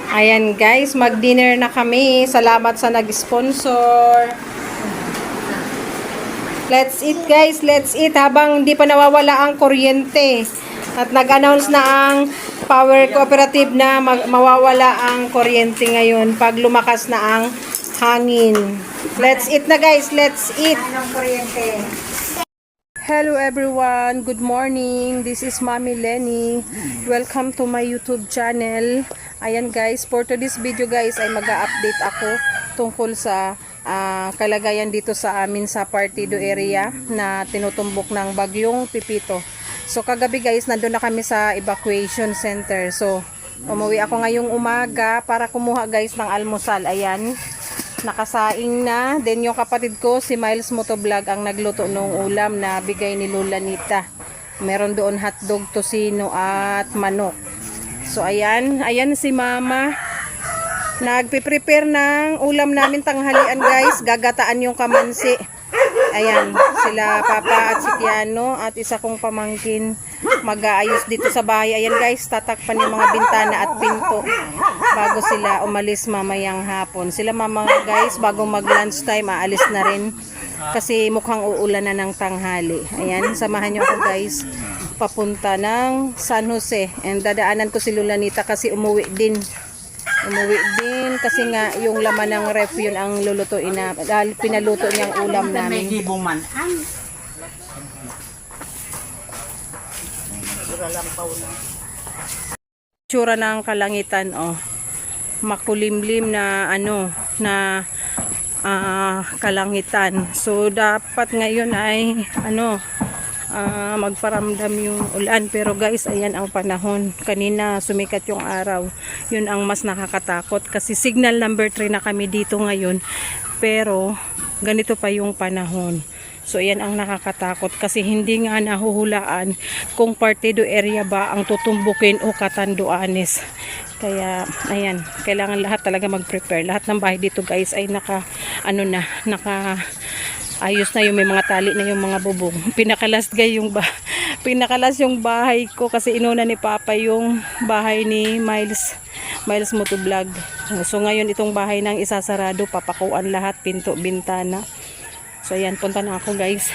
Ayan guys, mag-dinner na kami. Salamat sa nag-sponsor. Let's eat guys, let's eat habang hindi pa nawawala ang kuryente. At nag-announce na ang Power Cooperative na mawawala ang kuryente ngayon pag lumakas na ang hangin. Let's eat na guys, let's eat. Anong kuryente? Hello everyone, good morning. This is Mommy Lenny. Welcome to my YouTube channel. Ayan guys, for today's video guys ay mag-update ako tungkol sa kalagayan dito sa amin sa Partido area na tinutumbok ng bagyong Pipito. So kagabi guys, nandun na kami sa evacuation center. So umuwi ako ngayong umaga para kumuha guys ng almusal. Ayan, nakasaing na. Then yung kapatid ko si Miles Motovlog ang nagluto ng ulam na bigay ni Lola Nita. Meron doon hotdog, tosino at manok. So ayan si Mama. Nagpe-prepare ng ulam namin tanghalian guys. Gagataan yung kamansi. Ayan, sila Papa at si Tiano at isa kong pamangkin mag-aayos dito sa bahay. Ayan guys, tatakpan yung mga bintana at pinto bago sila umalis mamayang hapon. Sila Mama guys, bago mag-lunch time, aalis na rin kasi mukhang uulan na ng tanghali. Ayan, samahan nyo ako guys papunta ng San Jose. And dadaanan ko si Lola Nita kasi umuwi din kasi nga yung laman ng ref yun ang lulutuin na pinaluto niyang ulam namin. Tsura ng kalangitan, oh, makulimlim na kalangitan. So dapat ngayon ay magparamdam yung ulan, pero guys ayan ang panahon. Kanina sumikat yung araw, yun ang mas nakakatakot kasi signal number 3 na kami dito ngayon, pero ganito pa yung panahon. So ayan ang nakakatakot kasi hindi nga nahuhulaan kung Partido area ba ang tutumbukin o Catanduanes. Kaya ayan, kailangan lahat talaga mag-prepare. Lahat ng bahay dito guys ay ayos na yung may mga tali na yung mga bubong. Pinakalas yung bahay ko kasi inuna ni Papa yung bahay ni Miles Motovlog. So ngayon itong bahay nang isasarado, papakuan lahat, pinto, bintana. So ayan, punta na ako guys.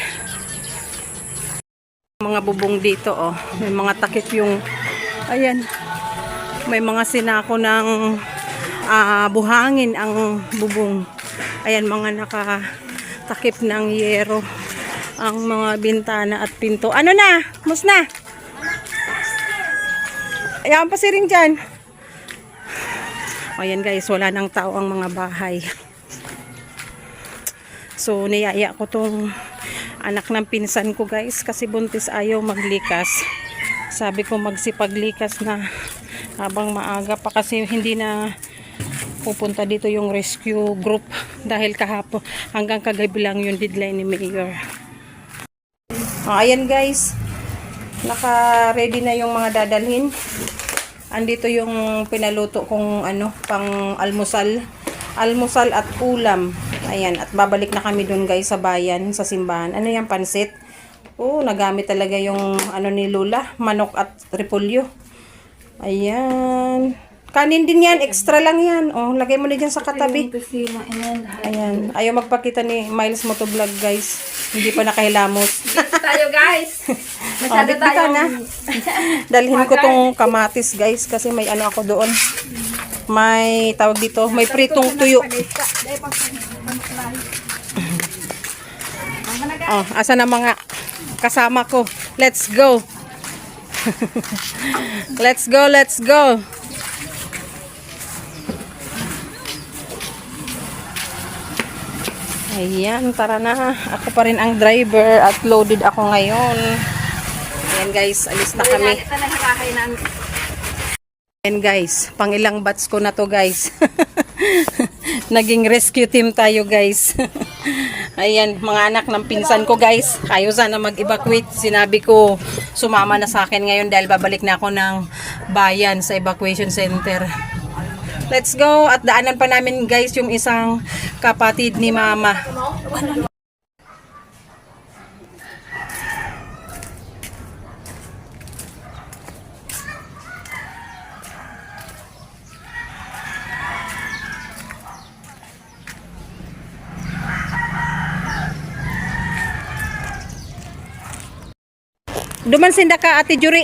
Mga bubong dito, oh, may mga takip yung ayan. May mga sinako ng buhangin ang bubong. Ayan, mga takip ng yero ang mga bintana at pinto. Ano na? Mus na? Ayan pa siring dyan. Ayan guys, wala nang tao ang mga bahay. So niyaya ko tong anak ng pinsan ko guys kasi buntis, ayaw maglikas. Sabi ko magsipaglikas na habang maaga pa kasi hindi na pupunta dito yung rescue group dahil kahapon hanggang kagabi lang yung deadline ni Mayor. Ayan guys, naka-ready na yung mga dadalhin. Andito yung pinaluto kong pang almusal at ulam. Ayan, at babalik na kami dun guys sa bayan, sa simbahan. Ano yan, pansit? Oh, nagamit talaga yung ni Lola, manok at repolyo. Ayan. Kanin din yan, extra lang yan. Oh, lagay mo na dyan sa katabi. Ayan. Ayaw magpakita ni Miles Motovlog guys. Hindi pa nakahilamos. Tayo guys. Masyado tayo na. Dalhin ko tong kamatis guys kasi may ako doon. May tawag dito, may pritong tuyo. Oh, asa na mga kasama ko? Let's go. Let's go, let's go. Ayan, tara na. Ako pa rin ang driver at loaded ako ngayon. Ayan guys, alis na kami. Ayan guys, pang ilang batch ko na to guys. Naging rescue team tayo guys. Ayan, mga anak ng pinsan ko guys. Ayaw sana mag-evacuate. Sinabi ko, sumama na sa akin ngayon dahil babalik na ako ng bayan sa evacuation center. Let's go. At daanan pa namin guys yung isang kapatid ni Mama. Duman sinda ka, Ate Juri.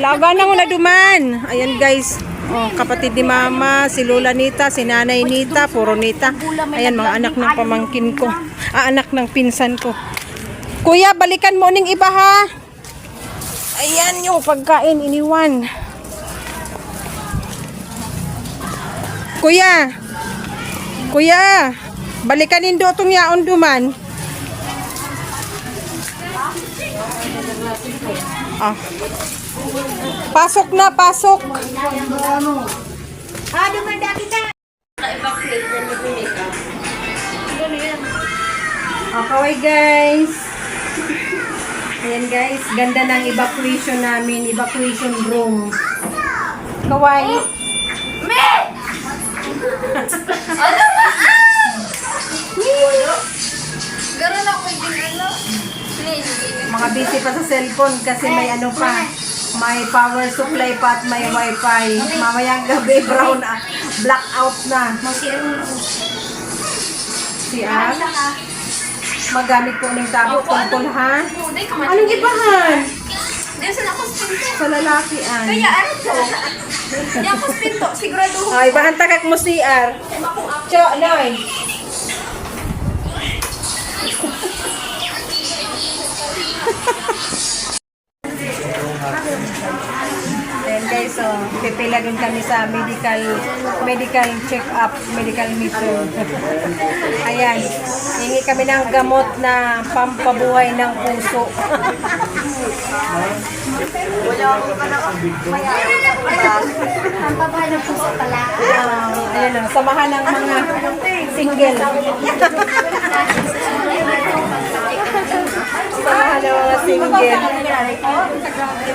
Laga na na duman. Ayan guys. Oh, kapatid ni Mama, si Lola Nita, si Nanay Nita, puro Nita. Ayan, mga anak ng pamangkin ko. Anak ng pinsan ko. Kuya, balikan mo ning iba ha. Ayan yung pagkain iniwan. Kuya. Kuya, balikan nindo itong yaon duman. Ah. Pasok na, pasok. Dumanda kita. Okay guys. Ayan guys, ganda ng evacuation namin, evacuation room. Kawai. Garon ako din ano. Mga busy pa sa cellphone kasi may ano pa, may power supply pa at may wifi. Mamayang gabi brown blackout na. CR. Magamit ko ng tabo tungkol ha. Anong ibahan? Diyan sa nakuspinto. Sa lalaki Kaya ano to? Yung kuspinto, sigurado. Ay, bahan takak mo CR. Cho, Noy. Ayan guys, so pipila din kami sa medical check-up, medical mission. Ayan, hingi kami ng gamot na pampabuhay ng puso. Pampabuhay ng puso pala. Ayan o, samahan ng mga single. Samahan ng mga single.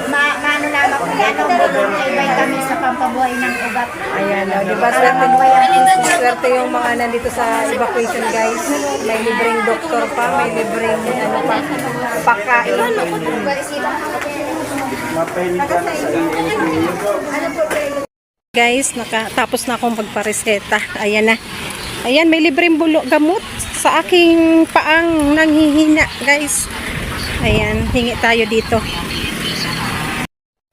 Maano lang ako yan, may vitamins sa pampabuhay ng ugat. Ayan o, di ba swerte yung mga nandito sa evacuation guys. May libreng doktor pa, may libreng ano pa, pakain. Guys, tapos na akong magpareseta. Ayan na. Ayan, may libreng gamot sa aking paang nanghihina, guys. Ayan, hingi tayo dito.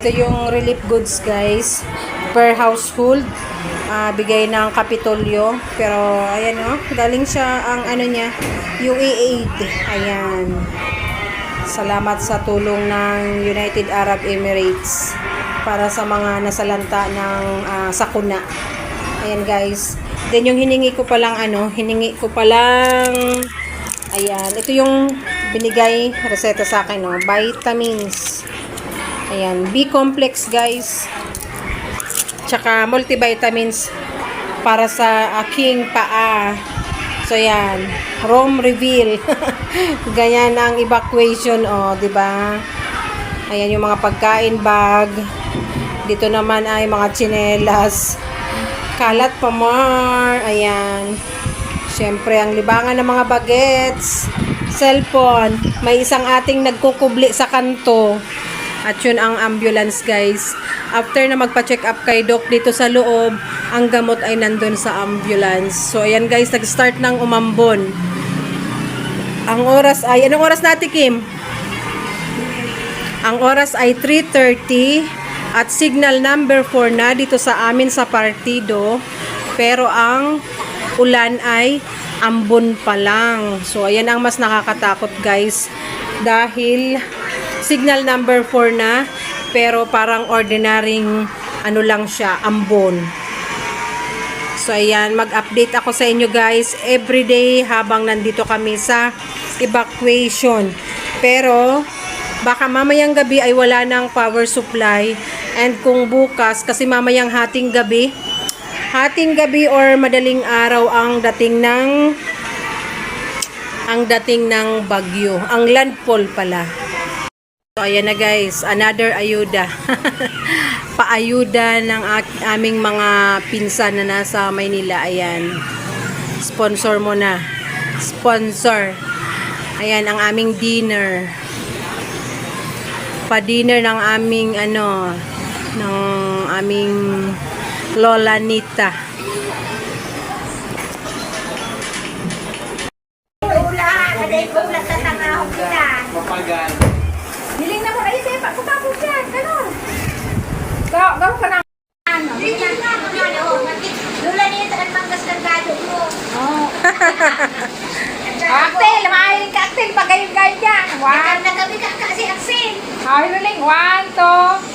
Ito yung relief goods, guys. Per household. Bigay ng Kapitolyo. Pero, ayan o. Galing siya ang ano niya, UAAid. Ayan. Salamat sa tulong ng United Arab Emirates para sa mga nasalanta ng sakuna. Ayan guys. Then yung hiningi ko palang ayan, ito yung binigay reseta sa akin, no? Vitamins. Ayan, B-complex guys. Tsaka multivitamins para sa aking paa. So yan, Rome reveal. Ganyan ang evacuation, oh, 'di ba? Ayan yung mga pagkain bag. Dito naman ay mga tsinelas. Kalat pa more. Ayan. Siyempre ang libangan ng mga bagets, cellphone, may isang ating nagkukubli sa kanto. At yun ang ambulance guys. After na magpa-check up kay Doc dito sa loob, ang gamot ay nandun sa ambulance. So ayan guys, nag-start ng umambon. Ang oras ay, anong oras natin Kim? Ang oras ay 3:30 at signal number 4 na dito sa amin sa partido. Pero ang ulan ay ambon pa lang. So ayan ang mas nakakatakot guys. Dahil signal number 4 na, pero parang ordinaryong ano lang siya, ambon. So ayan, mag-update ako sa inyo guys everyday habang nandito kami sa evacuation. Pero baka mamayang gabi ay wala ng power supply, and kung bukas, kasi mamayang hating gabi or madaling araw ang dating ng bagyo, ang landfall pala. So, ayan na guys, another ayuda. Paayuda ng aming mga pinsan na nasa Maynila. Ayan. Sponsor mo na. Sponsor. Ayan, ang aming dinner. Pa-dinner ng aming, ng aming Lola Nita. Ula, kada ikaw lang tatangahog nila. Mapagal. Hiling na mo na ito, pagkutapos yan, ganun. Gawin ka na. Ano? Lula niya sa manggas ng gado mo. Oh. Aktel, mahiling ka, Aktel, pag gayon-gayon dyan. One. Nagabi ka kasi aksin. Hiling, 1, 2,